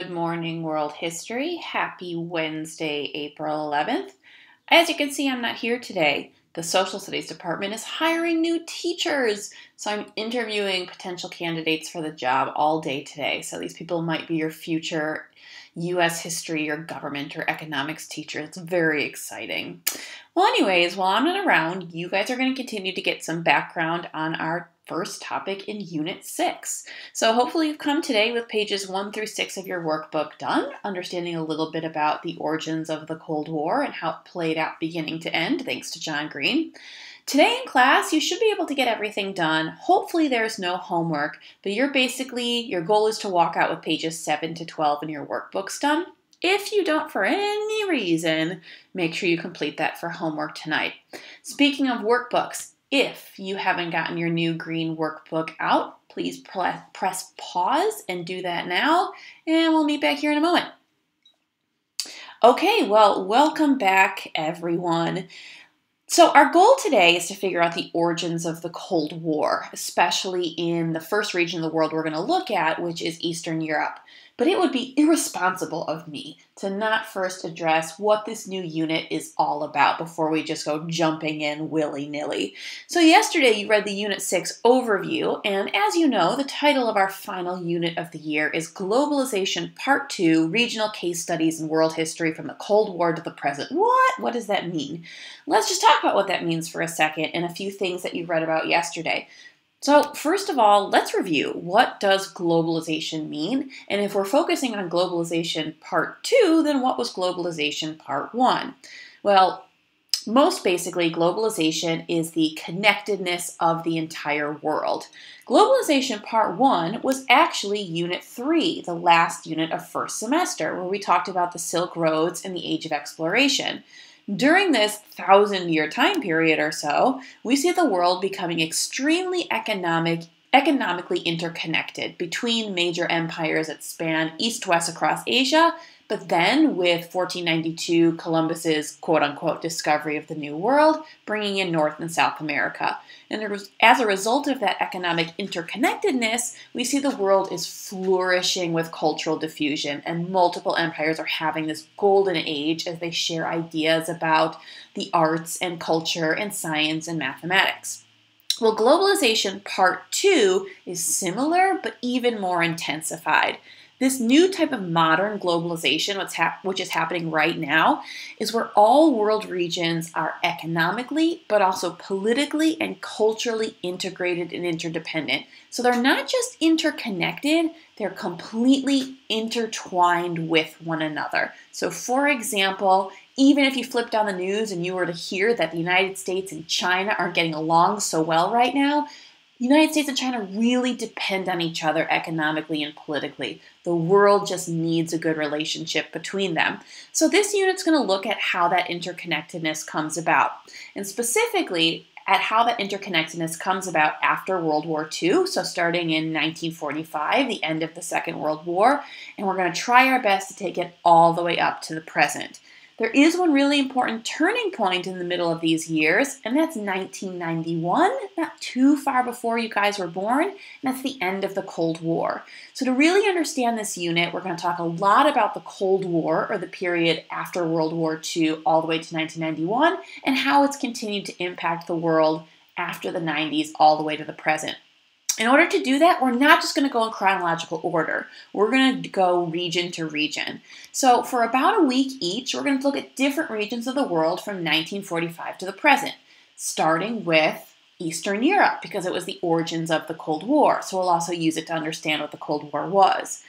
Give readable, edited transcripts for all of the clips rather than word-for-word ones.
Good morning, world history. Happy Wednesday, April 11th. As you can see, I'm not here today. The Social Studies Department is hiring new teachers, so I'm interviewing potential candidates for the job all day today. So these people might be your future U.S. history or government or economics teacher. It's very exciting. Well, anyways, while I'm not around, you guys are going to continue to get some background on our first topic in Unit 6. So hopefully you've come today with pages 1 through 6 of your workbook done, understanding a little bit about the origins of the Cold War and how it played out beginning to end, thanks to John Green. Today in class, you should be able to get everything done. Hopefully there's no homework, but your goal is to walk out with pages 7 to 12 in your workbooks done. If you don't for any reason, make sure you complete that for homework tonight. Speaking of workbooks, if you haven't gotten your new green workbook out, please press pause and do that now, and we'll meet back here in a moment. Okay, well, welcome back, everyone. So our goal today is to figure out the origins of the Cold War, especially in the first region of the world we're going to look at, which is Eastern Europe. But it would be irresponsible of me to not first address what this new unit is all about before we just go jumping in willy-nilly. So yesterday you read the Unit 6 overview, and as you know, the title of our final unit of the year is Globalization Part 2, Regional Case Studies in World History from the Cold War to the Present. What? What does that mean? Let's just talk about what that means for a second and a few things that you read about yesterday. So first of all, let's review. What does globalization mean? And if we're focusing on globalization part 2, then what was globalization part 1? Well, most basically, globalization is the connectedness of the entire world. Globalization part 1 was actually Unit 3, the last unit of first semester, where we talked about the Silk Roads and the Age of Exploration. During this 1,000-year time period or so, we see the world becoming extremely economically interconnected between major empires that span east-west across Asia, but then with 1492, Columbus's quote-unquote discovery of the New World, bringing in North and South America. And as a result of that economic interconnectedness, we see the world is flourishing with cultural diffusion, and multiple empires are having this golden age as they share ideas about the arts and culture and science and mathematics. Well, globalization part 2 is similar, but even more intensified. This new type of modern globalization, which is happening right now, is where all world regions are economically, but also politically and culturally integrated and interdependent. So they're not just interconnected, they're completely intertwined with one another. So for example, even if you flipped on the news and you were to hear that the United States and China aren't getting along so well right now, the United States and China really depend on each other economically and politically. The world just needs a good relationship between them. So this unit's going to look at how that interconnectedness comes about, and specifically at how that interconnectedness comes about after World War II, so starting in 1945, the end of the Second World War, and we're going to try our best to take it all the way up to the present. There is one really important turning point in the middle of these years, and that's 1991, not too far before you guys were born, and that's the end of the Cold War. So to really understand this unit, we're going to talk a lot about the Cold War, or the period after World War II all the way to 1991, and how it's continued to impact the world after the 90s all the way to the present. In order to do that, we're not just going to go in chronological order. We're going to go region to region. So for about a week each, we're going to look at different regions of the world from 1945 to the present, starting with Eastern Europe, because it was the origins of the Cold War. So we'll also use it to understand what the Cold War was.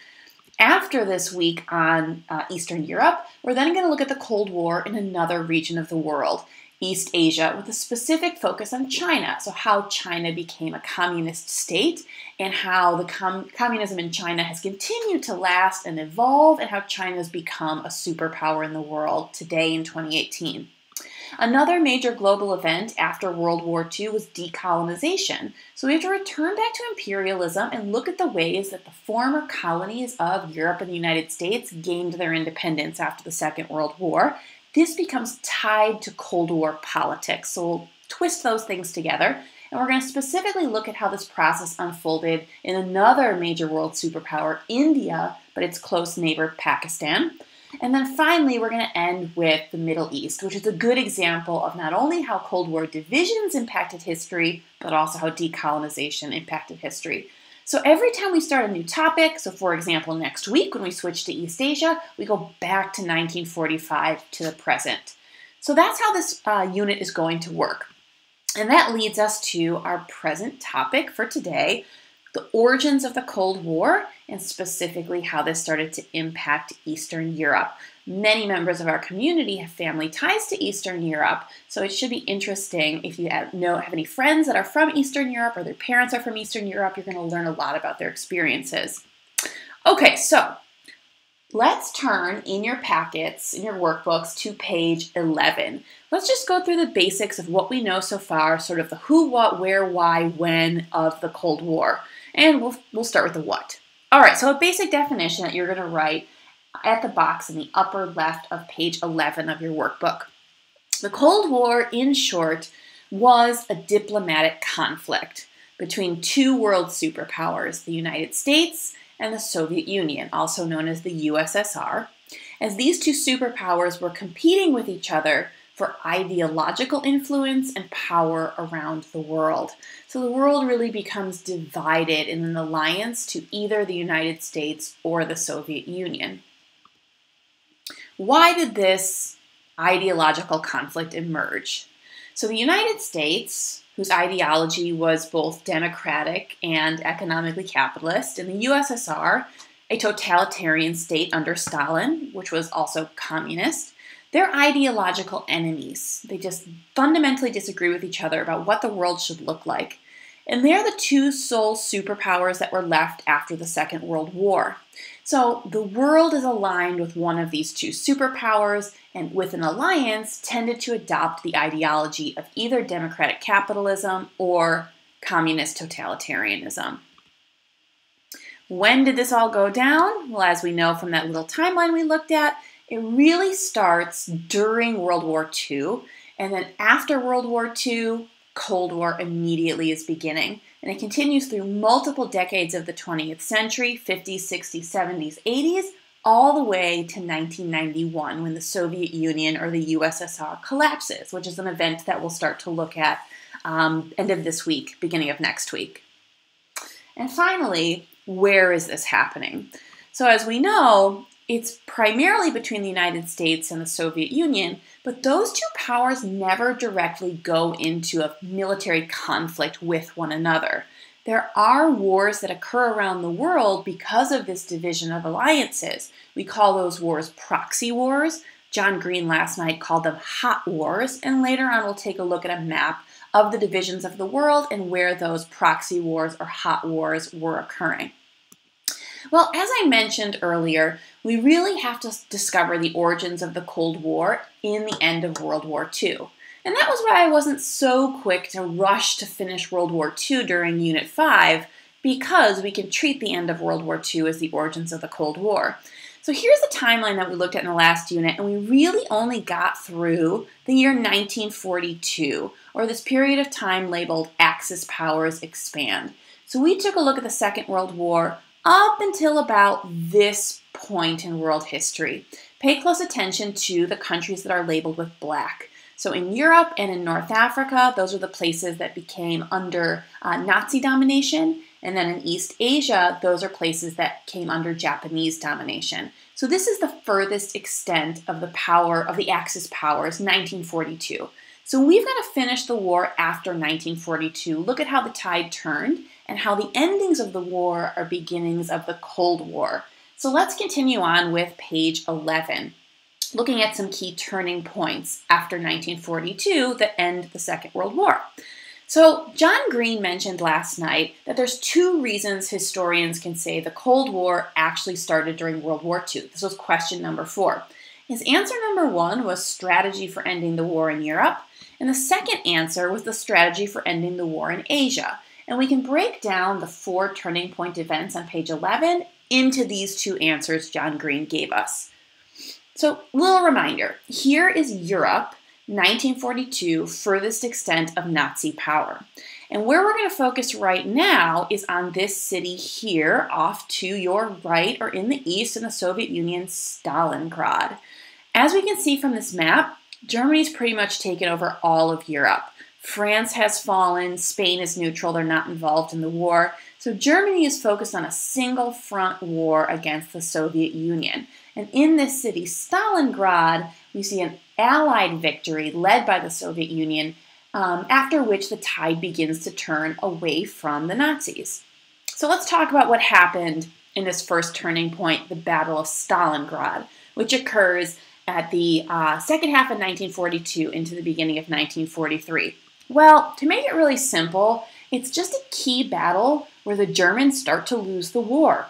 After this week on Eastern Europe, we're then going to look at the Cold War in another region of the world, East Asia, with a specific focus on China. So how China became a communist state and how the communism in China has continued to last and evolve, and how China has become a superpower in the world today in 2018. Another major global event after World War II was decolonization. So we have to return back to imperialism and look at the ways that the former colonies of Europe and the United States gained their independence after the Second World War. This becomes tied to Cold War politics, so we'll twist those things together, and we're going to specifically look at how this process unfolded in another major world superpower, India, but its close neighbor, Pakistan. And then finally, we're going to end with the Middle East, which is a good example of not only how Cold War divisions impacted history, but also how decolonization impacted history. So every time we start a new topic, so for example, next week when we switch to East Asia, we go back to 1945 to the present. So that's how this unit is going to work. And that leads us to our present topic for today, the origins of the Cold War, and specifically how this started to impact Eastern Europe. Many members of our community have family ties to Eastern Europe, so it should be interesting if you have any friends that are from Eastern Europe or their parents are from Eastern Europe. You're going to learn a lot about their experiences. Okay, so let's turn in your packets, in your workbooks, to page 11. Let's just go through the basics of what we know so far, sort of the who, what, where, why, when of the Cold War. And we'll start with the what. All right, so a basic definition that you're going to write at the box in the upper left of page 11 of your workbook. The Cold War, in short, was a diplomatic conflict between two world superpowers, the United States and the Soviet Union, also known as the USSR, as these two superpowers were competing with each other for ideological influence and power around the world. So the world really becomes divided in an alliance to either the United States or the Soviet Union. Why did this ideological conflict emerge? So the United States, whose ideology was both democratic and economically capitalist, and the USSR, a totalitarian state under Stalin, which was also communist, they're ideological enemies. They just fundamentally disagree with each other about what the world should look like. And they're the two sole superpowers that were left after the Second World War. So the world is aligned with one of these two superpowers, and with an alliance tended to adopt the ideology of either democratic capitalism or communist totalitarianism. When did this all go down? Well, as we know from that little timeline we looked at, it really starts during World War II, and then after World War II, Cold War immediately is beginning. And it continues through multiple decades of the 20th century, 50s, 60s, 70s, 80s, all the way to 1991 when the Soviet Union or the USSR collapses, which is an event that we'll start to look at end of this week, beginning of next week. And finally, where is this happening? So as we know, it's primarily between the United States and the Soviet Union, but those two powers never directly go into a military conflict with one another. There are wars that occur around the world because of this division of alliances. We call those wars proxy wars. John Green last night called them hot wars, and later on we'll take a look at a map of the divisions of the world and where those proxy wars or hot wars were occurring. Well, as I mentioned earlier, we really have to discover the origins of the Cold War in the end of World War II. And that was why I wasn't so quick to rush to finish World War II during Unit 5, because we can treat the end of World War II as the origins of the Cold War. So here's the timeline that we looked at in the last unit, and we really only got through the year 1942, or this period of time labeled Axis Powers Expand. So we took a look at the Second World War up until about this point in world history. Pay close attention to the countries that are labeled with black. So in Europe and in North Africa, those are the places that became under Nazi domination. And then in East Asia, those are places that came under Japanese domination. So this is the furthest extent of the power of the Axis powers, 1942. So we've got to finish the war after 1942. Look at how the tide turned and how the endings of the war are beginnings of the Cold War. So let's continue on with page 11, looking at some key turning points after 1942 that end the Second World War. So John Green mentioned last night that there's two reasons historians can say the Cold War actually started during World War II. This was question number 4. His answer number 1 was strategy for ending the war in Europe, and the second answer was the strategy for ending the war in Asia. And we can break down the 4 turning point events on page 11 into these 2 answers John Green gave us. So, little reminder, here is Europe, 1942, furthest extent of Nazi power. And where we're going to focus right now is on this city here, off to your right or in the east in the Soviet Union, Stalingrad. As we can see from this map, Germany's pretty much taken over all of Europe. France has fallen, Spain is neutral, they're not involved in the war. So Germany is focused on a single front war against the Soviet Union. And in this city, Stalingrad, we see an Allied victory led by the Soviet Union, after which the tide begins to turn away from the Nazis. So let's talk about what happened in this first turning point, the Battle of Stalingrad, which occurs at the second half of 1942 into the beginning of 1943. Well, to make it really simple, it's just a key battle where the Germans start to lose the war.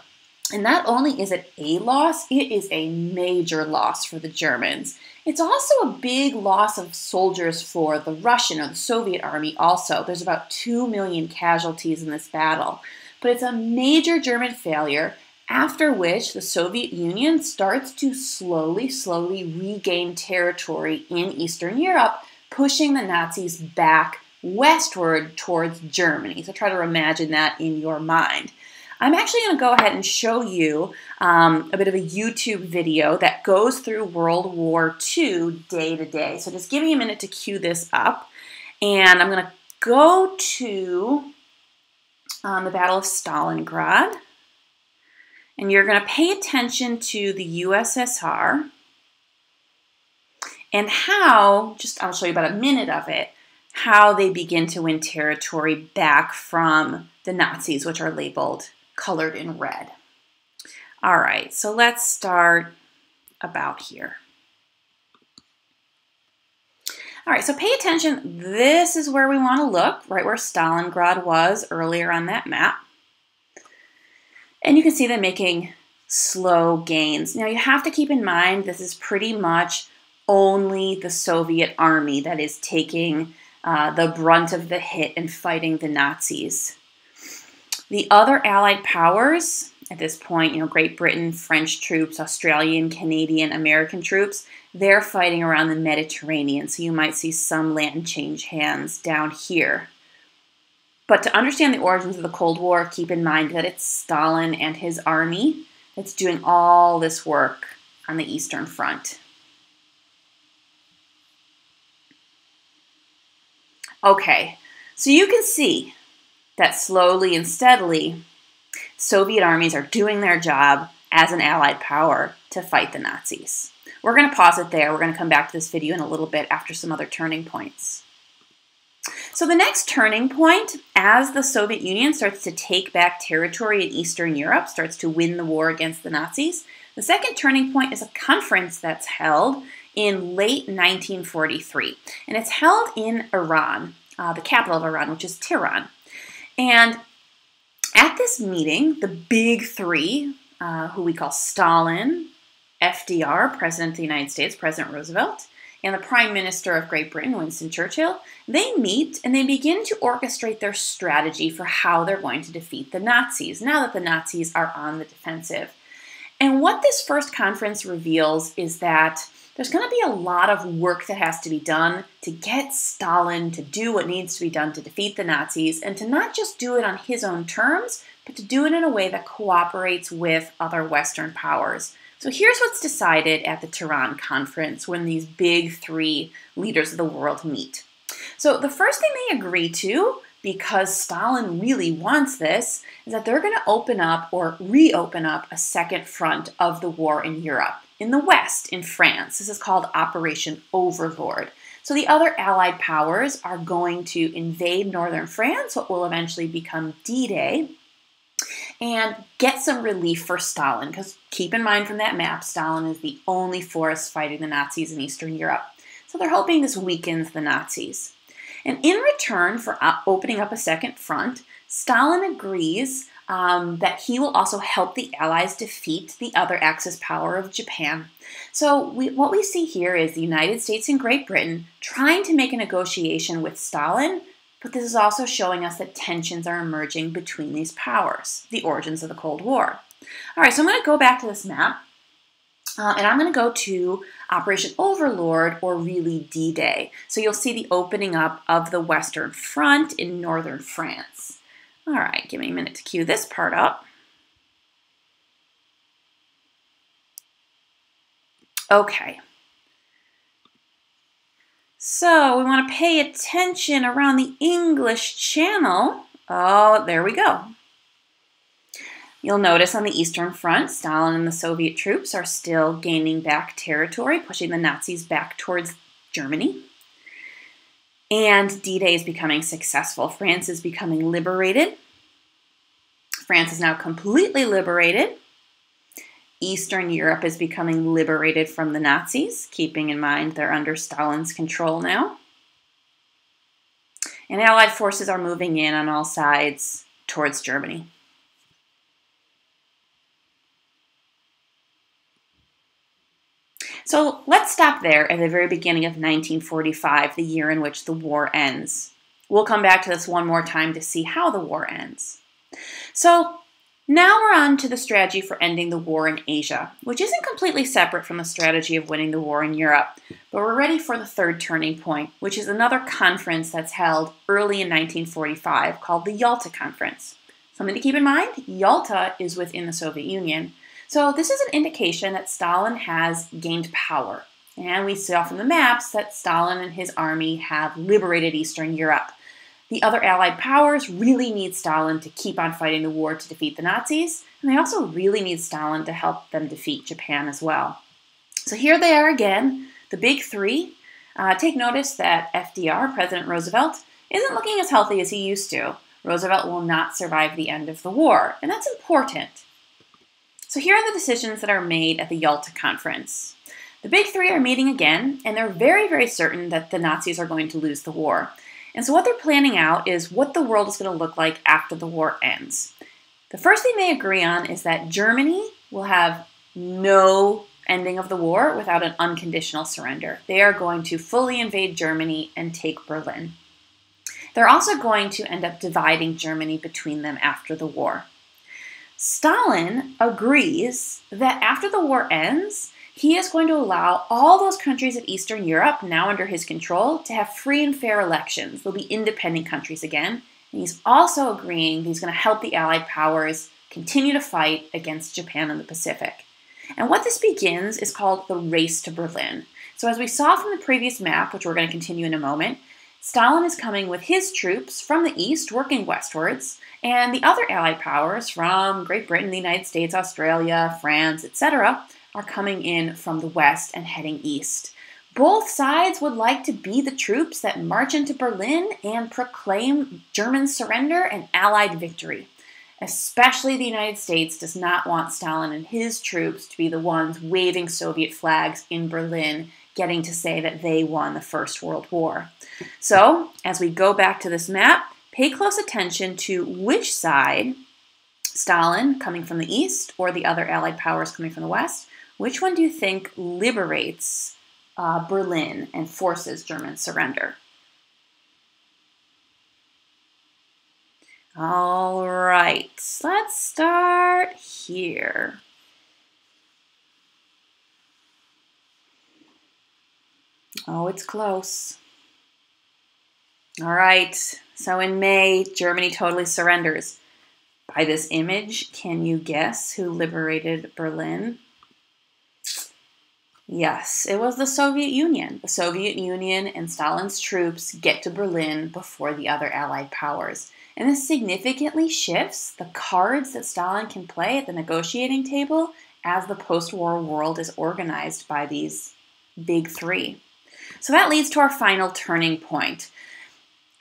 And not only is it a loss, it is a major loss for the Germans. It's also a big loss of soldiers for the Russian or the Soviet army also. There's about 2 million casualties in this battle. But it's a major German failure, after which the Soviet Union starts to slowly regain territory in Eastern Europe, pushing the Nazis back westward towards Germany. So try to imagine that in your mind. I'm actually going to go ahead and show you a bit of a YouTube video that goes through World War II day to day. So just give me a minute to cue this up. And I'm going to go to the Battle of Stalingrad. And you're going to pay attention to the USSR and how, I'll show you about a minute of it, how they begin to win territory back from the Nazis, which are labeled colored in red. All right, so let's start about here. All right, so pay attention. This is where we want to look, right where Stalingrad was earlier on that map. And you can see them making slow gains. Now, you have to keep in mind this is pretty much only the Soviet army that is taking the brunt of the hit and fighting the Nazis. The other Allied powers, at this point, Great Britain, French troops, Australian, Canadian, American troops, they're fighting around the Mediterranean. So you might see some land change hands down here. But to understand the origins of the Cold War, keep in mind that it's Stalin and his army that's doing all this work on the Eastern Front. Okay, so you can see that slowly and steadily, Soviet armies are doing their job as an Allied power to fight the Nazis. We're going to pause it there. We're going to come back to this video in a little bit after some other turning points. So the next turning point, as the Soviet Union starts to take back territory in Eastern Europe, starts to win the war against the Nazis, the second turning point is a conference that's held in late 1943. And it's held in Iran, the capital of Iran, which is Tehran. And at this meeting, the big three, who we call Stalin, FDR, President of the United States, President Roosevelt, and the Prime Minister of Great Britain, Winston Churchill, they meet and they begin to orchestrate their strategy for how they're going to defeat the Nazis, now that the Nazis are on the defensive. And what this first conference reveals is that there's going to be a lot of work that has to be done to get Stalin to do what needs to be done to defeat the Nazis, and to not just do it on his own terms, but to do it in a way that cooperates with other Western powers. So here's what's decided at the Tehran conference when these big three leaders of the world meet. So the first thing they agree to, because Stalin really wants this, is that they're going to open up or reopen up a second front of the war in Europe, in the West, in France. This is called Operation Overlord. So the other Allied powers are going to invade northern France, what will eventually become D-Day, and get some relief for Stalin, because keep in mind from that map, Stalin is the only force fighting the Nazis in Eastern Europe. So they're hoping this weakens the Nazis. And in return for opening up a second front, Stalin agrees that he will also help the Allies defeat the other Axis power of Japan. So what we see here is the United States and Great Britain trying to make a negotiation with Stalin, but this is also showing us that tensions are emerging between these powers, the origins of the Cold War. All right, so I'm going to go back to this map. And I'm going to go to Operation Overlord, or really D-Day. So you'll see the opening up of the Western Front in northern France. All right, give me a minute to cue this part up. Okay. So we want to pay attention around the English Channel. Oh, there we go. You'll notice on the Eastern Front, Stalin and the Soviet troops are still gaining back territory, pushing the Nazis back towards Germany. And D-Day is becoming successful. France is becoming liberated. France is now completely liberated. Eastern Europe is becoming liberated from the Nazis, keeping in mind they're under Stalin's control now. And Allied forces are moving in on all sides towards Germany. So let's stop there at the very beginning of 1945, the year in which the war ends. We'll come back to this one more time to see how the war ends. So now we're on to the strategy for ending the war in Asia, which isn't completely separate from the strategy of winning the war in Europe. But we're ready for the third turning point, which is another conference that's held early in 1945 called the Yalta Conference. Something to keep in mind, Yalta is within the Soviet Union. So this is an indication that Stalin has gained power. And we saw from the maps that Stalin and his army have liberated Eastern Europe. The other Allied powers really need Stalin to keep on fighting the war to defeat the Nazis, and they also really need Stalin to help them defeat Japan as well. So here they are again, the big three. Take notice that FDR, President Roosevelt, isn't looking as healthy as he used to. Roosevelt will not survive the end of the war, and that's important. So here are the decisions that are made at the Yalta Conference. The big three are meeting again, and they're very, very certain that the Nazis are going to lose the war. And so what they're planning out is what the world is going to look like after the war ends. The first thing they agree on is that Germany will have no ending of the war without an unconditional surrender. They are going to fully invade Germany and take Berlin. They're also going to end up dividing Germany between them after the war. Stalin agrees that after the war ends, he is going to allow all those countries of Eastern Europe, now under his control, to have free and fair elections. They'll be independent countries again. And he's also agreeing that he's going to help the Allied powers continue to fight against Japan in the Pacific. And what this begins is called the Race to Berlin. So as we saw from the previous map, which we're going to continue in a moment, Stalin is coming with his troops from the east, working westwards, and the other Allied powers from Great Britain, the United States, Australia, France, etc., are coming in from the west and heading east. Both sides would like to be the troops that march into Berlin and proclaim German surrender and Allied victory. Especially the United States does not want Stalin and his troops to be the ones waving Soviet flags in Berlin, getting to say that they won the First World War. So, as we go back to this map, pay close attention to which side, Stalin coming from the east or the other Allied powers coming from the west, which one do you think liberates Berlin and forces German surrender? All right, let's start here. Oh, it's close. All right, so in May, Germany totally surrenders. By this image, can you guess who liberated Berlin? Yes, it was the Soviet Union. The Soviet Union and Stalin's troops get to Berlin before the other Allied powers. And this significantly shifts the cards that Stalin can play at the negotiating table as the post-war world is organized by these big three. So that leads to our final turning point.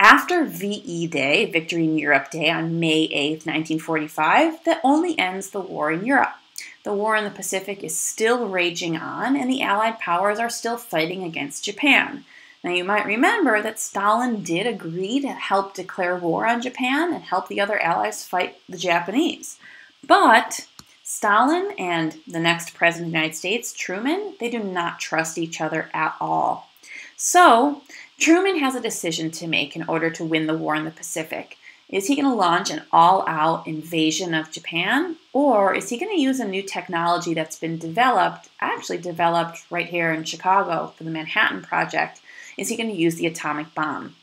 After VE Day, Victory in Europe Day, on May 8th, 1945, that only ends the war in Europe. The war in the Pacific is still raging on, and the Allied powers are still fighting against Japan. Now, you might remember that Stalin did agree to help declare war on Japan and help the other allies fight the Japanese. But Stalin and the next president of the United States, Truman, they do not trust each other at all. So, Truman has a decision to make in order to win the war in the Pacific. Is he going to launch an all-out invasion of Japan, or is he going to use a new technology that's been developed, actually developed right here in Chicago for the Manhattan Project? Is he going to use the atomic bomb?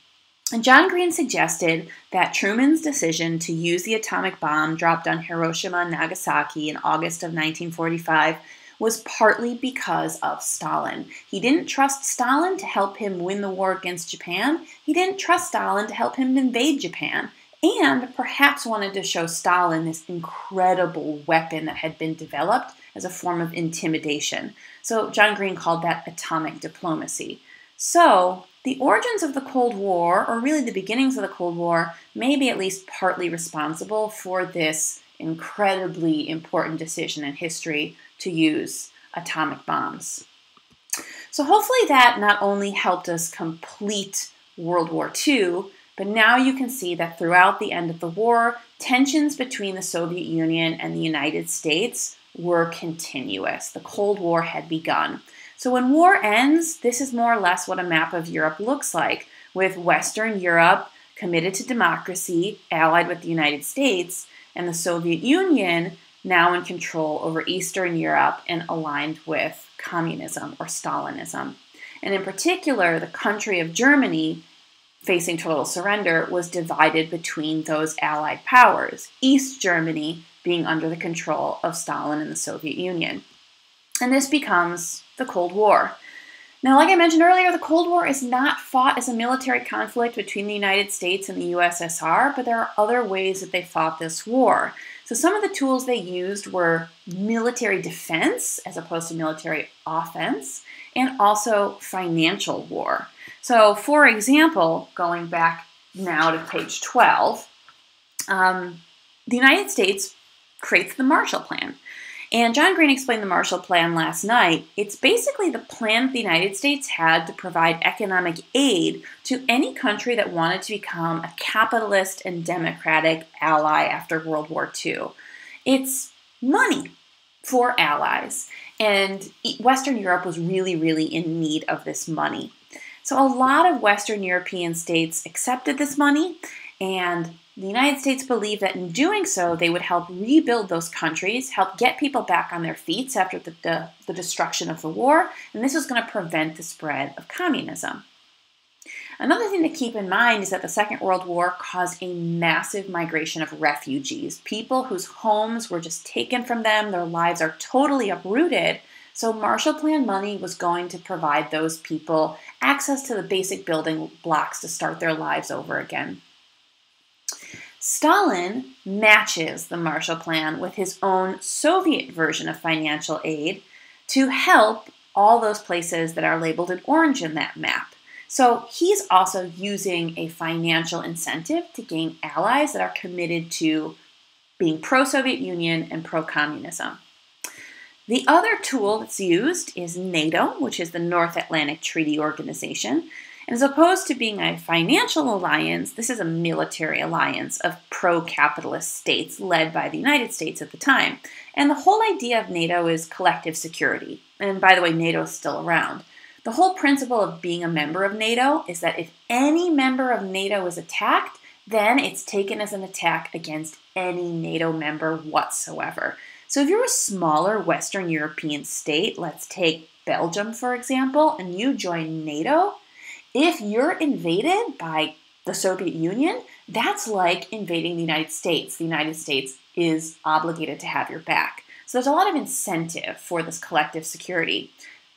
And John Green suggested that Truman's decision to use the atomic bomb dropped on Hiroshima and Nagasaki in August of 1945 was partly because of Stalin. He didn't trust Stalin to help him win the war against Japan. He didn't trust Stalin to help him invade Japan, and perhaps wanted to show Stalin this incredible weapon that had been developed as a form of intimidation. So John Green called that atomic diplomacy. So the origins of the Cold War, or really the beginnings of the Cold War, may be at least partly responsible for this incredibly important decision in history to use atomic bombs. So hopefully that not only helped us complete World War II, but now you can see that throughout the end of the war, tensions between the Soviet Union and the United States were continuous. The Cold War had begun. So when war ends, this is more or less what a map of Europe looks like, with Western Europe committed to democracy, allied with the United States, and the Soviet Union now in control over Eastern Europe and aligned with communism or Stalinism. And in particular, the country of Germany, facing total surrender, was divided between those allied powers, East Germany being under the control of Stalin and the Soviet Union. And this becomes the Cold War. Now, like I mentioned earlier, the Cold War is not fought as a military conflict between the United States and the USSR, but there are other ways that they fought this war. So some of the tools they used were military defense as opposed to military offense, and also financial war. So, for example, going back now to page 12, the United States creates the Marshall Plan. And John Green explained the Marshall Plan last night. It's basically the plan the United States had to provide economic aid to any country that wanted to become a capitalist and democratic ally after World War II. It's money for allies. And Western Europe was really, really in need of this money. So a lot of Western European states accepted this money, and the United States believed that in doing so, they would help rebuild those countries, help get people back on their feet after the destruction of the war, and this was going to prevent the spread of communism. Another thing to keep in mind is that the Second World War caused a massive migration of refugees, people whose homes were just taken from them, their lives are totally uprooted. So Marshall Plan money was going to provide those people access to the basic building blocks to start their lives over again. Stalin matches the Marshall Plan with his own Soviet version of financial aid to help all those places that are labeled in orange in that map. So he's also using a financial incentive to gain allies that are committed to being pro-Soviet Union and pro-communism. The other tool that's used is NATO, which is the North Atlantic Treaty Organization. And as opposed to being a financial alliance, this is a military alliance of pro-capitalist states led by the United States at the time. And the whole idea of NATO is collective security. And by the way, NATO is still around. The whole principle of being a member of NATO is that if any member of NATO is attacked, then it's taken as an attack against any NATO member whatsoever. So if you're a smaller Western European state, let's take Belgium for example, and you join NATO, if you're invaded by the Soviet Union, that's like invading the United States. The United States is obligated to have your back. So there's a lot of incentive for this collective security.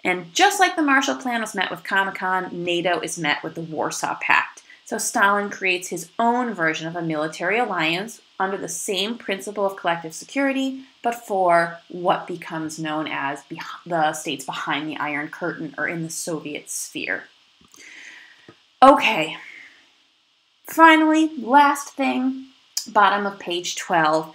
And just like the Marshall Plan was met with Comecon, NATO is met with the Warsaw Pact. So Stalin creates his own version of a military alliance under the same principle of collective security, but for what becomes known as the states behind the Iron Curtain or in the Soviet sphere. Okay, finally, last thing, bottom of page 12.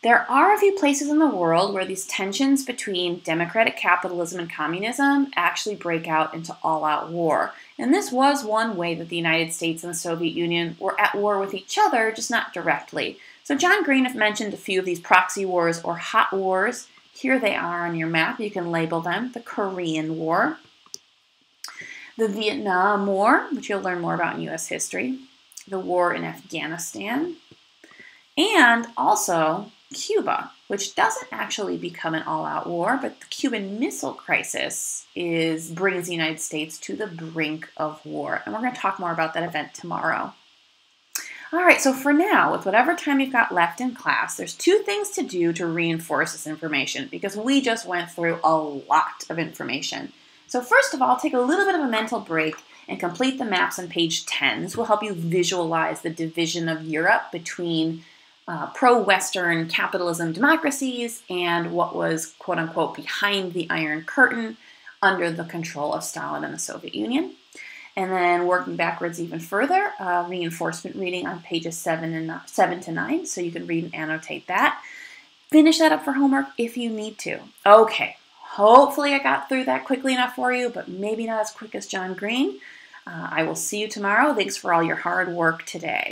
There are a few places in the world where these tensions between democratic capitalism and communism actually break out into all-out war. And this was one way that the United States and the Soviet Union were at war with each other, just not directly. So John Green has mentioned a few of these proxy wars or hot wars. Here they are on your map. You can label them. The Korean War, the Vietnam War, which you'll learn more about in U.S. history, the war in Afghanistan, And also Cuba, which doesn't actually become an all-out war, but the Cuban Missile Crisis brings the United States to the brink of war. And we're going to talk more about that event tomorrow. All right, so for now, with whatever time you've got left in class, there's two things to do to reinforce this information because we just went through a lot of information. So first of all, take a little bit of a mental break and complete the maps on page 10. This will help you visualize the division of Europe between pro-Western capitalism democracies and what was, quote-unquote, behind the Iron Curtain under the control of Stalin and the Soviet Union. And then working backwards even further, reinforcement reading on pages 7 to 9, so you can read and annotate that. Finish that up for homework if you need to. Okay, hopefully I got through that quickly enough for you, but maybe not as quick as John Green. I will see you tomorrow. Thanks for all your hard work today.